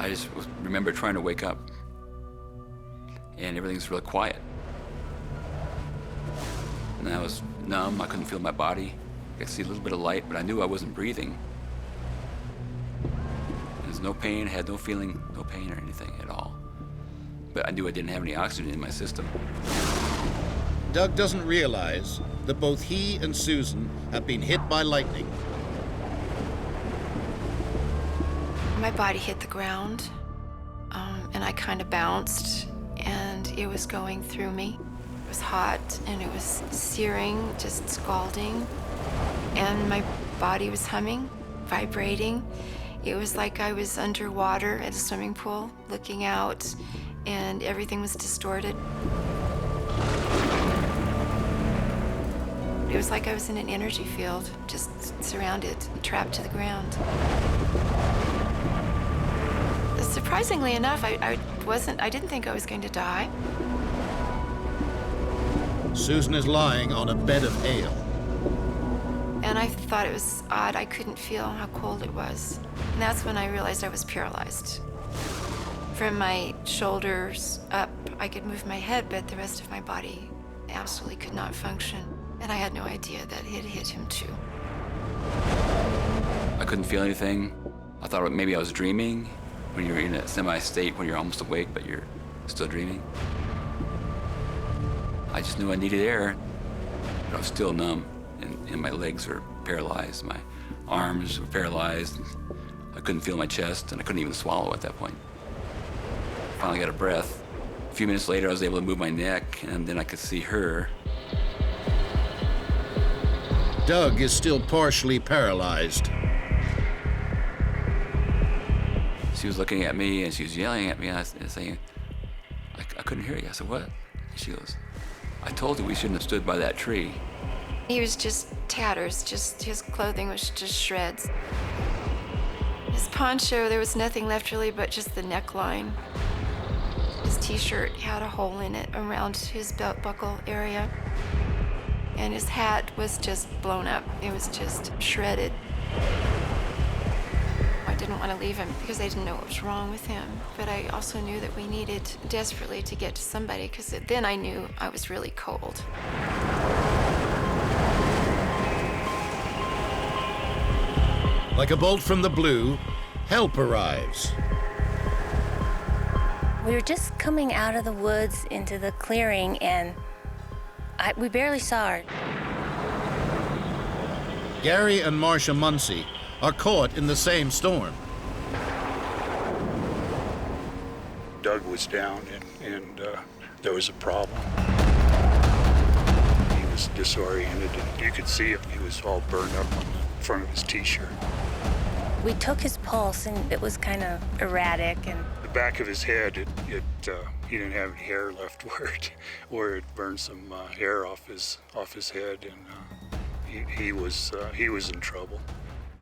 I just remember trying to wake up, and everything's really quiet. And I was numb, I couldn't feel my body. I could see a little bit of light, but I knew I wasn't breathing. There's no pain, I had no feeling, no pain or anything at all. But I knew I didn't have any oxygen in my system. Doug doesn't realize that both he and Susan have been hit by lightning. My body hit the ground, and I kind of bounced, and it was going through me. It was hot, and it was searing, just scalding, and my body was humming, vibrating. It was like I was underwater at a swimming pool, looking out, and everything was distorted. It was like I was in an energy field, just surrounded, trapped to the ground. Surprisingly enough, I didn't think I was going to die. Susan is lying on a bed of hail. And I thought it was odd. I couldn't feel how cold it was. And that's when I realized I was paralyzed. From my shoulders up, I could move my head, but the rest of my body absolutely could not function. And I had no idea that it had hit him too. I couldn't feel anything. I thought maybe I was dreaming. When you're in a semi-state, when you're almost awake, but you're still dreaming. I just knew I needed air, but I was still numb, and my legs were paralyzed. My arms were paralyzed. I couldn't feel my chest, and I couldn't even swallow at that point. I finally got a breath. A few minutes later, I was able to move my neck, and then I could see her. Doug is still partially paralyzed. She was looking at me, and she was yelling at me, and I was saying, I couldn't hear you. I said, what? And she goes, I told you we shouldn't have stood by that tree. He was just tatters, just his clothing was just shreds. His poncho, there was nothing left really but just the neckline. His t-shirt had a hole in it around his belt buckle area. And his hat was just blown up. It was just shredded. I didn't want to leave him because I didn't know what was wrong with him. But I also knew that we needed desperately to get to somebody, because then I knew I was really cold. Like a bolt from the blue, help arrives. We were just coming out of the woods into the clearing, and we barely saw her. Gary and Marsha Muncy are caught in the same storm. Doug was down, and there was a problem. He was disoriented, and you could see him. He was all burned up on the front of his t-shirt. We took his pulse, and it was kind of erratic. And the back of his head, he didn't have any hair left where it burned some hair off his head, and he was in trouble.